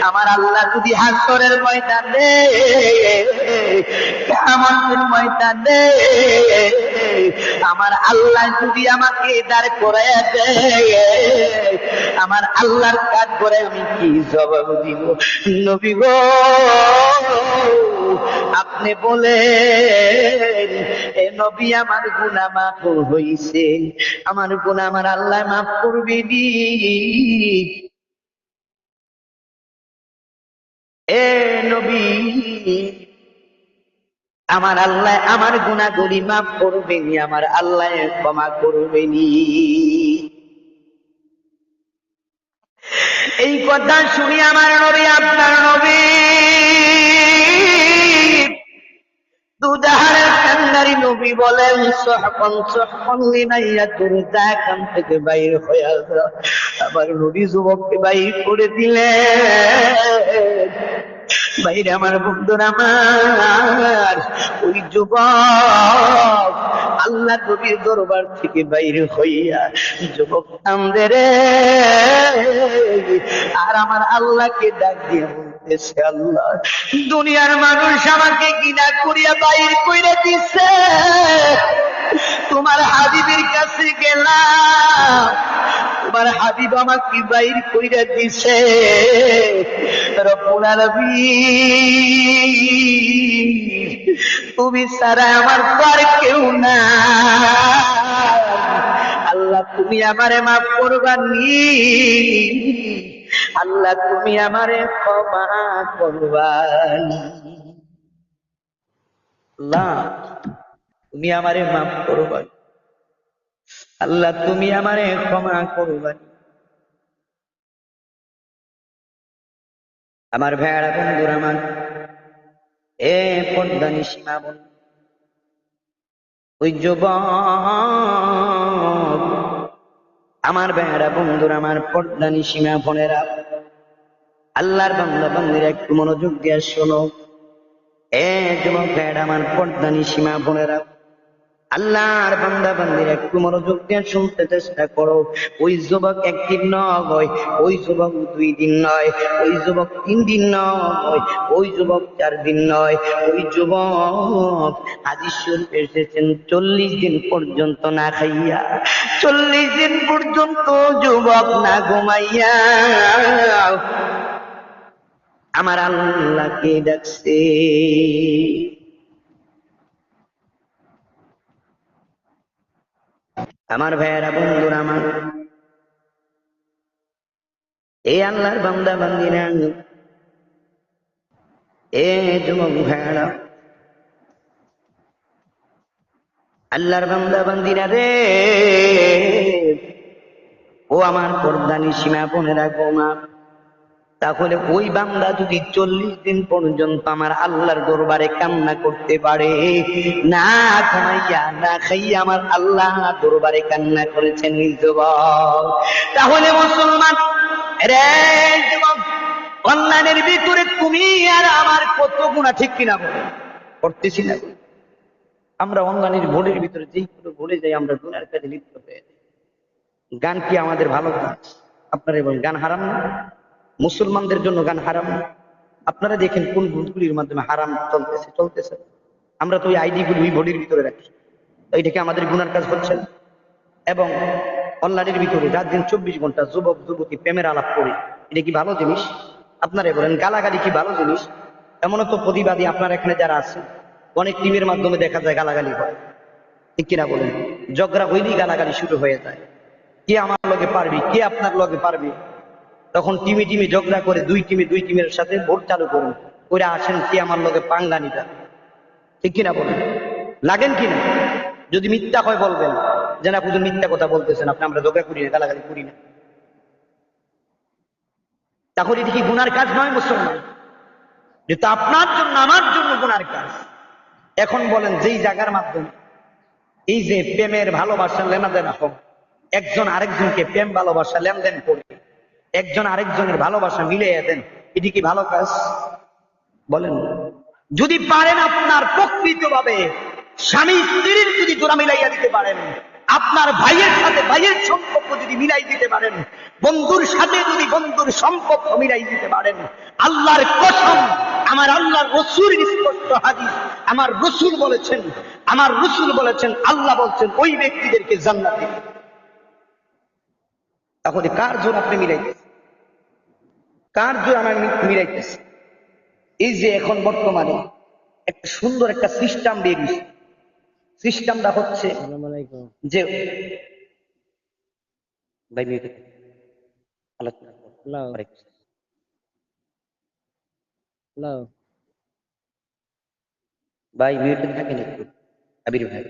আমার আল্লাহ যদি হাসরের ময়দানে কিয়ামতের ময়দানে আমার আল্লাহ যদি আমাকে দাঁড় করাইয়া দেয়, আমার আল্লাহর কাজ করে আমি কি জবাব দিব? নবী গো, আপনি বলেন এ নবী আমার গুনাহ মাফ হইছে, আমার গুনাহ আমার আল্লাহ মাফ করবে নি? এ নবী, আমার আল্লাহ আমার গুনাহগুলি মাফ করবেনি, আমার আল্লাহ ক্ষমা করবেনি? এই কথা শুনি আমার নবী, আপনার নবী দুজাহানের কান্ডারি নবী বলেন, সহকন সহকন লিনাইয়া তোর জায়গান থেকে বাইর হয়ে যা। আবার নবী যুবককে বাইর করে দিলেন। বাইরে আমার বন্ধুরা, আমার ওই যুবক আল্লাহ নবীর দরবার থেকে বাইরে হইয়া যুবক কান্দে রে, আর আমার আল্লাহকে ডাক দিয়ে বলতেছে, আল্লাহ দুনিয়ার মানুষ আমাকে ঘৃণা করিয়া বাইর কইরা দিছে, তোমার হাবিবের কাছে গেলাম, তোমার হাবিব আমাকে বাইর কইরা দিছে, রব্বুল আলামিন তুমি ছাড়া আমার আর কেউ না, আল্লাহ তুমি আমারে মাফ করবা নি? আল্লাহ তুমি আমারে ক্ষমা করবা নি? আল্লাহ তুমি আমারে মাফ করবা নি? আল্লাহ তুমি আমারে ক্ষমা করবা নি? আমার ভাইয়ারা, বন্ধুরা আমার, এ পর্দানি সীমা বোন, ওই যুবক আমার ভাইয়ারা, বন্ধুরা আমার, পর্দানি সীমা বোনেরা, আল্লাহর বান্দা বান্দীরা একটু মনোযোগ দিয়ে শোনো। এ যুবক ভাইয়ারা আমার, পর্দানি সীমা বোনেরা, আল্লাহর বান্দা বান্দীরা একটু মনোযোগ দিয়ে শুনতে চেষ্টা করো। ওই যুবক একদিন নয়, ওই যুবক 2 দিন নয়, ওই যুবক 3 দিন নয়, ওই যুবক 4 দিন নয়, ওই যুবক হাদিস শরীফে এসেছেন 40 দিন পর্যন্ত না খাইয়া, 40 দিন পর্যন্ত যুবক না ঘুমাইয়া আমার আল্লাহকে ডাকছে। আমার ভাইয়েরা, বন্ধুরা আমার, এই আল্লাহর বান্দা বান্দিরা, এ যুবক ভাইয়েরা, আল্লাহর বান্দা বান্দিরা রে, ও আমার পর্দানি সীমা বোনেরা গোমা, তাহলে ওই বান্দা যদি 40 দিন পর্যন্ত আমার আল্লাহর দরবারে কান্না করতে পারে, না ঘুমাইয়া না খাইয়া আমার আল্লাহ দরবারে কান্না করেছেন এই যুবক, তাহলে মুসলমান রে যুবক, অনলাইনের ভিতরে তুমি আর আমার কত গুনাহ, ঠিক কিনা বলে করতেছি না? আমরা অনলাইনের ভোরের ভিতরে যেই কোনো ভুলে যাই, আমরা গুনার কাজে লিপ্ত হয়ে যাই। গান কি আমাদের ভালো কাজ? আপনারা বলেন, গান হারাম না? মুসলমানদের জন্য গান হারাম না? আপনারা দেখেন কোন ভুলগুলির মাধ্যমে হারাম চলতেছে। আমরা তো ওই আইডিগুলি ওই বডির ভিতরে রাখি, এইটাকে আমাদের গুনার কাজ হচ্ছে না? এবং অনলাইনের ভিতরে রাত দিন 24 ঘন্টা যুবক যুবতী প্রেমের আলাপ করে, এটা কি ভালো জিনিস? আপনারা বলেন, গালাগালি কি ভালো জিনিস? এমনও তো প্রতিবাদী আপনার এখানে যারা আছে, অনেক টিমের মাধ্যমে দেখা যায় গালাগালি হয়, ঠিক কিনা বলেন? ঝগড়া হইলেই গালাগালি শুরু হয়ে যায়, কে আমার লগে পারবি, কে আপনার লগে পারবি, তখন টিমে টিমে ঝগড়া করে দুই টিমের সাথে ভোট চালু করুন, করে আসেন কে আমার লগে পাঙ্গানিটা, ঠিক কিনা বলেন? লাগেন কিনা? যদি মিথ্যা হয় বলবেন যে না, শুধু মিথ্যা কথা বলতেছেন আপনি, আমরা ঝগড়া করি না, গালাগালি করি না। তাহলে এটা কি গুনার কাজ নয় মুসলমান? যেটা আপনার জন্য আমার জন্য গুনার কাজ। এখন বলেন, যেই জায়গার মাধ্যমে এই যে প্রেমের ভালোবাসা লেনাদেন হোক, একজন আরেকজনকে প্রেম ভালোবাসা লেনদেন করে একজন আরেকজনের ভালোবাসা মিলিয়ে দেন, এটি কি ভালো কাজ? বলেন। যদি পারেন আপনার প্রকৃতভাবে স্বামী স্ত্রীর যদি জোড়া মিলাইয়া দিতে পারেন, আপনার ভাইয়ের সাথে ভাইয়ের সম্পর্ক যদি মিলাই দিতে পারেন, বন্ধুর সাথে যদি বন্ধুর সম্পর্ক মিলাই দিতে পারেন, আল্লাহর কসম, আমার আল্লাহর রসূল স্পষ্ট হাদিস, আমার রসূল বলেছেন, আল্লাহ বলছেন ওই ব্যক্তিদেরকে জান্নাত দিবেন। তাহলে কার জোর আপনি মিলাইতেছেন? কার জোর আমার মিলাইতেছে? এই যে এখন বর্তমানে একটা সুন্দর একটা সিস্টেম বেরিয়েছে, সিস্টেমটা হচ্ছে যে ভাই মিউটে আলোচনা করে। ভাই মিউটে থাকেন একটু, আবির ভাই।